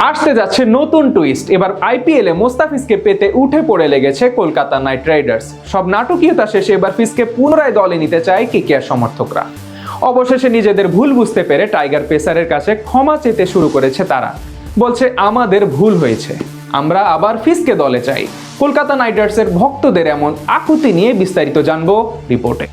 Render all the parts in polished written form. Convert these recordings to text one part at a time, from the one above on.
আসতে যাচ্ছে নতুন টুইস্ট। এবার আইপিএল এ মোস্তাফিজকে পেতে উঠে পড়ে লেগেছে কলকাতা নাইট রাইডার্স। সব নাটকীয়তা শেষে এবার ফিজকে পুনরায় দলে নিতে চায় কেকেআর সমর্থকরা। অবশেষে নিজেদের ভুল বুঝতে পেরে টাইগার পেসারের কাছে ক্ষমা চেতে শুরু করেছে তারা। বলছে আমাদের ভুল হয়েছে, আমরা আবার ফিজকে দলে চাই। কলকাতা নাইট রাইডার্সের ভক্তদের এমন আকুতি নিয়ে বিস্তারিত জানবো রিপোর্টে।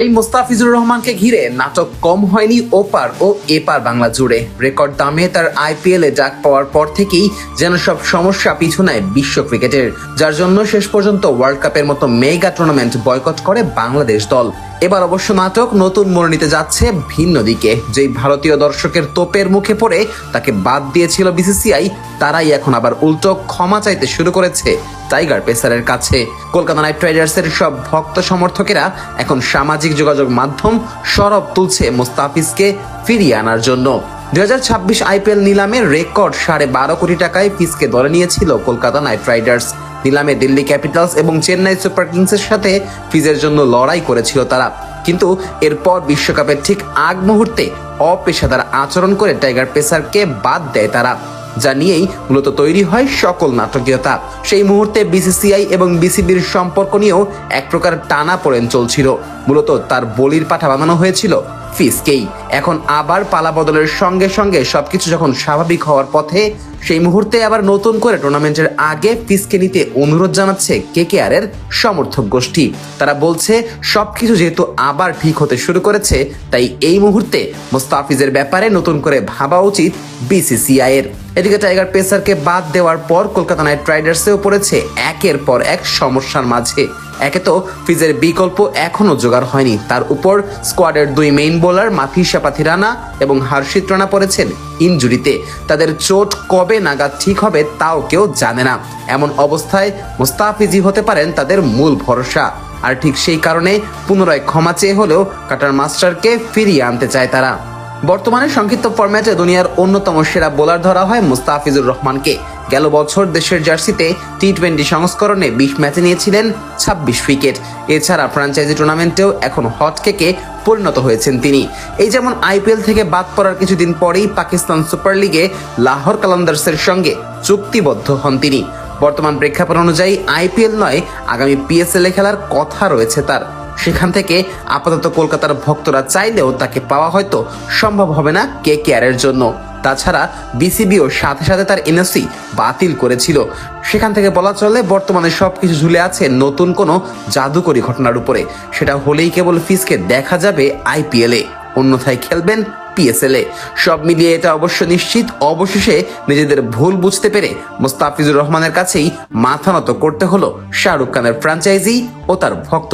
এই মোস্তাফিজুর রহমানকে ঘিরে নাটক কম হয়নি ওপার ও এপার বাংলা জুড়ে। রেকর্ড দামে তার আইপিএল এ ডাক পাওয়ার পর থেকেই যেন সব সমস্যা পিছু নেয় বিশ্ব ক্রিকেটের, যার জন্য শেষ পর্যন্ত ওয়ার্ল্ড কাপের মতো মেগা টুর্নামেন্ট বয়কট করে বাংলাদেশ দল। এবার অবশ্য নাটক নতুন মোড় নিতে যাচ্ছে ভিন্ন দিকে। যেই ভারতীয় দর্শকের তোপের মুখে পড়ে তাকে বাদ দিয়েছিল বিসিসিআই, তারাই এখন আবার উল্টো ক্ষমা চাইতে শুরু করেছে টাইগার পেসারের কাছে। কলকাতা নাইট রাইডার্সের সব ভক্ত সমর্থকেরা এখন সামাজিক যোগাযোগ মাধ্যম সরব তুলছে মোস্তাফিজকে ফিরিয়ে আনার জন্য। 2026 আইপিএল নিলামে রেকর্ড 12.5 কোটি টাকায় ফিজকে দলে নিয়েছিল কলকাতা নাইট রাইডার্স। নিলামে দিল্লি ক্যাপিটালস এবং চেন্নাই সুপার কিংসের সাথে ফিজের জন্য লড়াই করেছিল তারা, কিন্তু এরপর বিশ্বকাপের ঠিক আগ মুহূর্তে অপেশাদার আচরণ করে টাইগার পেসারকে বাদ দেয় তারা, যা নিয়েই মূলত তৈরি হয় সকল নাটকীয়তা। সেই মুহূর্তে বিসিসিআই এবং বিসিবির সম্পর্ক নিয়েও এক প্রকার টানাপোড়েন চলছিল। মূলত তার বলির পাঠা বানানো হয়েছিল ফিজকেই। এখন আবার পালা বদলের সঙ্গে সঙ্গে সবকিছু যখন স্বাভাবিক হওয়ার পথে, সেই মুহূর্তে আবার নতুন করে টুর্নামেন্টের আগে ফিজকে নিতে অনুরোধ জানাচ্ছে কেকেআর এর সমর্থক গোষ্ঠী। তারা বলছে সবকিছু যেহেতু আবার ঠিক হতে শুরু করেছে, তাই এই মুহূর্তে মোস্তাফিজের ব্যাপারে নতুন করে ভাবা উচিত বিসিসিআই এর। এদিকে টাইগার পেসারকে বাদ দেওয়ার পর কলকাতা নাইট রাইডার্সেও পড়েছে একের পর এক সমস্যার মাঝে। একে তো ফিজের বিকল্প এখনো জোগাড় হয়নি, তার উপর স্কোয়াডের 2 মেইন বোলার মাথিসা পাথিরানা এবং হর্ষিত রানা পড়েছেন ইনজুরিতে। তাদের চোট কবে নাগাদ ঠিক হবে তাও কেউ জানে না। এমন অবস্থায় মোস্তাফিজই হতে পারেন তাদের মূল ভরসা। আর ঠিক সেই কারণে পুনরায় ক্ষমা চেয়ে হলেও কাটার মাস্টারকে ফিরিয়ে আনতে চায় তারা। বর্তমানে সংক্ষিপ্ত ফরম্যাটে দুনিয়ার অন্যতম সেরা বোলার ধরা হয় মোস্তাফিজুর রহমানকে। গেল বছর দেশের জার্সিতে টি20 সংস্করণে 20 ম্যাচে নিয়েছিলেন 26 উইকেট। এছাড়া ফ্র্যাঞ্চাইজি টুর্নামেন্টেও এখন হটকেকে পরিণত হয়েছেন তিনি। এই যেমন আইপিএল থেকে বাদ পড়ার কিছুদিন পরেই পাকিস্তান সুপার লিগে লাহোর কালান্দার্সের সঙ্গে চুক্তিবদ্ধ হন তিনি। বর্তমান প্রেক্ষাপট অনুযায়ী আইপিএল নয়, আগামী পিএসএল এ খেলার কথা রয়েছে তার। সেখান থেকে আপাতত কলকাতার ভক্তরা চাইলেও তাকে পাওয়া হয়তো সম্ভব হবে না কেকেআর এর জন্য। তাছাড়া বিসিবিও সাথে সাথে তার এনওসি বাতিল করেছিল। সেখান থেকে বলা চলে বর্তমানে সবকিছু ঝুলে আছে নতুন কোনো জাদুকরী ঘটনার উপরে। সেটা হলেই কেবল ফিজকে দেখা যাবে আইপিএল এ, অন্যথায় খেলবেন পিএসএল এ। সব মিলিয়ে এটা অবশ্য নিশ্চিত, অবশেষে নিজেদের ভুল বুঝতে পেরে মোস্তাফিজুর রহমানের কাছেই মাথা নত করতে হলো শাহরুখ খানের ফ্র্যাঞ্চাইজি ও তার ভক্ত।